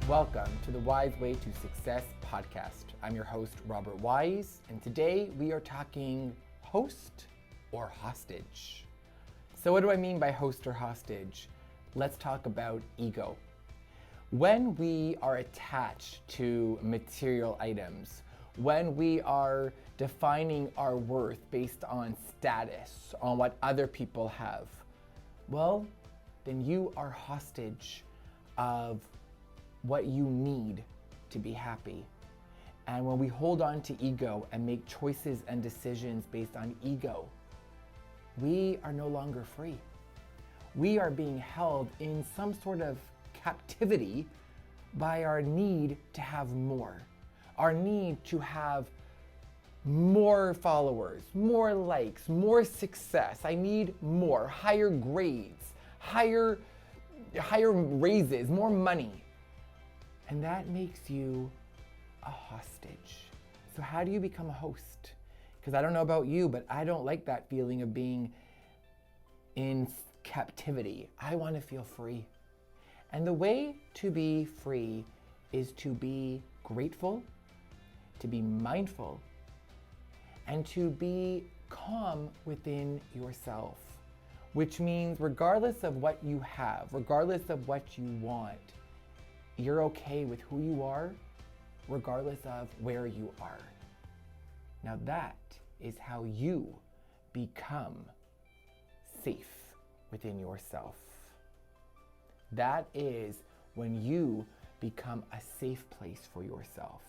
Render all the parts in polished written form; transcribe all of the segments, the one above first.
Welcome to the Wise Way to Success podcast. I'm your host, Robert Wise, and today we are talking host or hostage. So what do I mean by host or hostage? Let's talk about ego. When we are attached to material items, when we are defining our worth based on status, on what other people have, well, then you are hostage of what you need to be happy. And when we hold on to ego and make choices and decisions based on ego, we are no longer free. We are being held in some sort of captivity by our need to have more, our need to have more followers, more likes, more success. I need more, higher grades, higher raises, more money. And that makes you a hostage. So how do you become a host? Because I don't know about you, but I don't like that feeling of being in captivity. I want to feel free. And the way to be free is to be grateful, to be mindful, and to be calm within yourself. Which means regardless of what you have, regardless of what you want, you're okay with who you are, regardless of where you are. Now that is how you become safe within yourself. That is when you become a safe place for yourself.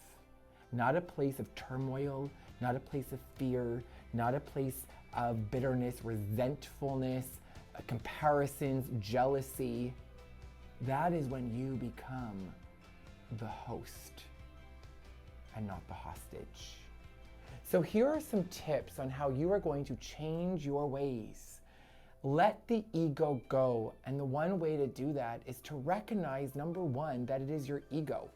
Not a place of turmoil, not a place of fear, not a place of bitterness, resentfulness, comparisons, jealousy. That is when you become the host and not the hostage. So here are some tips on how you are going to change your ways. Let the ego go. And the one way to do that is to recognize, number one, that it is your ego.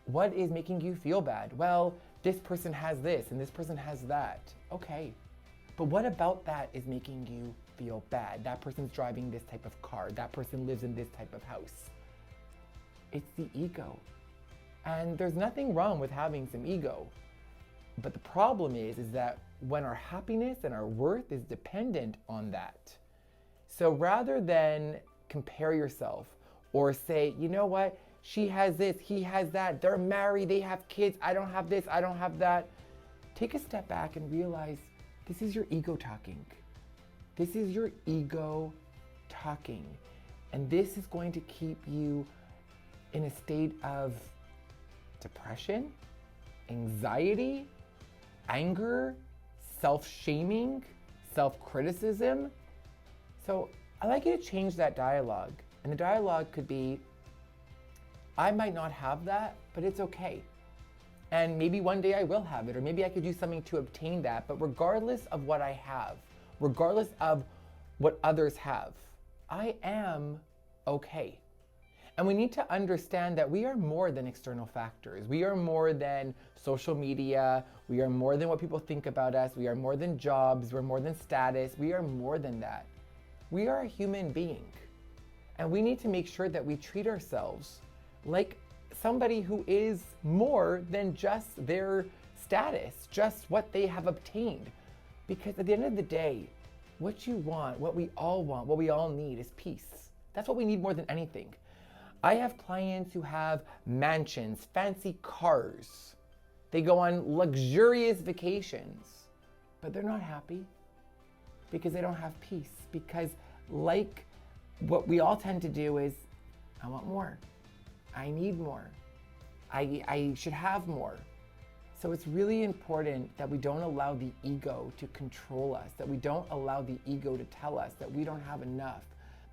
What is making you feel bad? Well, this person has this and this person has that. Okay. But what about that is making you feel bad? That person's driving this type of car. That person lives in this type of house. It's the ego. And there's nothing wrong with having some ego. But the problem is that when our happiness and our worth is dependent on that. So rather than compare yourself or say, you know what, she has this, he has that, they're married, they have kids, I don't have this, I don't have that. Take a step back and realize this is your ego talking. This is your ego talking. And this is going to keep you in a state of depression, anxiety, anger, self-shaming, self-criticism. So I'd like you to change that dialogue. And the dialogue could be, I might not have that, but it's okay. And maybe one day I will have it, or maybe I could do something to obtain that. But regardless of what I have, regardless of what others have, I am okay. And we need to understand that we are more than external factors. We are more than social media. We are more than what people think about us. We are more than jobs. We're more than status. We are more than that. We are a human being. And we need to make sure that we treat ourselves like somebody who is more than just their status, just what they have obtained. Because at the end of the day, what you want, what we all need is peace. That's what we need more than anything. I have clients who have mansions, fancy cars. They go on luxurious vacations, but they're not happy because they don't have peace. Because like what we all tend to do is, I want more. I need more. I should have more. So it's really important that we don't allow the ego to control us, that we don't allow the ego to tell us that we don't have enough.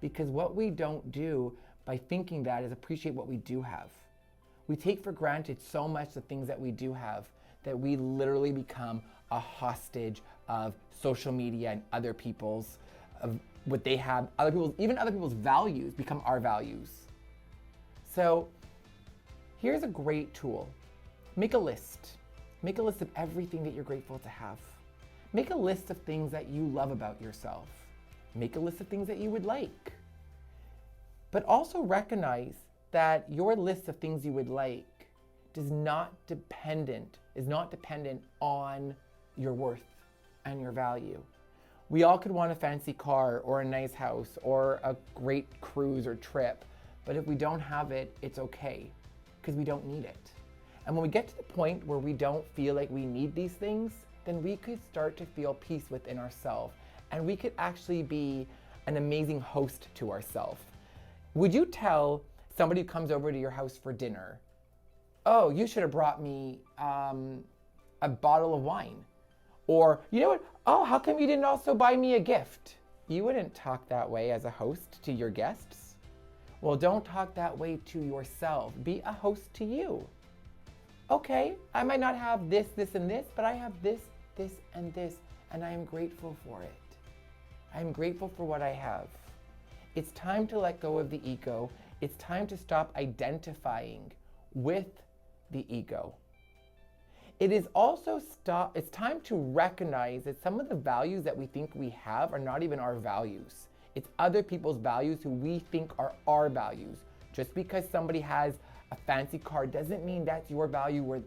Because what we don't do by thinking that is appreciate what we do have. We take for granted so much the things that we do have that we literally become a hostage of social media and other people's, of what they have, even other people's values become our values. So here's a great tool. Make a list. Make a list of everything that you're grateful to have. Make a list of things that you love about yourself. Make a list of things that you would like. But also recognize that your list of things you would like is not dependent on your worth and your value. We all could want a fancy car or a nice house or a great cruise or trip, but if we don't have it, it's okay, because we don't need it. And when we get to the point where we don't feel like we need these things, then we could start to feel peace within ourselves, and we could actually be an amazing host to ourselves. Would you tell somebody who comes over to your house for dinner, oh, you should have brought me a bottle of wine? Or, you know what? Oh, how come you didn't also buy me a gift? You wouldn't talk that way as a host to your guests. Well, don't talk that way to yourself. Be a host to you. Okay, I might not have this, and this, but I have this, and this, and I am grateful for it. I am grateful for what I have. It's time to let go of the ego. It's time to stop identifying with the ego. It's time to recognize that some of the values that we think we have are not even our values. It's other people's values who we think are our values. Just because somebody has a fancy car doesn't mean that's your value or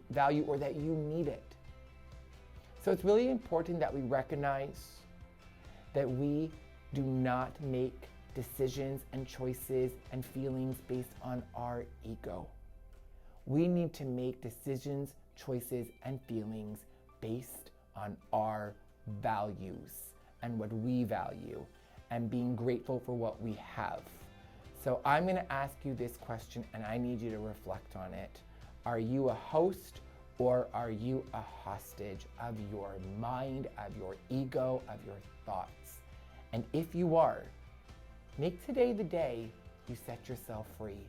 that you need it. So it's really important that we recognize that we do not make decisions and choices and feelings based on our ego. We need to make decisions, choices, and feelings based on our values and what we value and being grateful for what we have. So I'm going to ask you this question, and I need you to reflect on it. Are you a host or are you a hostage of your mind, of your ego, of your thoughts? And if you are, make today the day you set yourself free,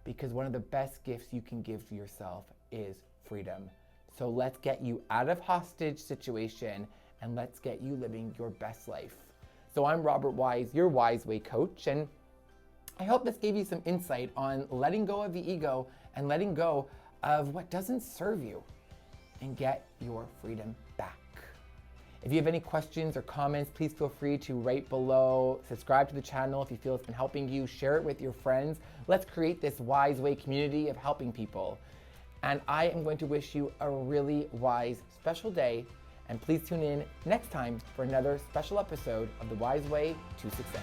because one of the best gifts you can give to yourself is freedom. So let's get you out of hostage situation and let's get you living your best life. So I'm Robert Wise, your Wise Way coach, and I hope this gave you some insight on letting go of the ego and letting go of what doesn't serve you and get your freedom back. If you have any questions or comments, please feel free to write below. Subscribe to the channel if you feel it's been helping you. Share it with your friends. Let's create this Wise Way community of helping people. And I am going to wish you a really wise, special day. And please tune in next time for another special episode of the Wise Way to Success.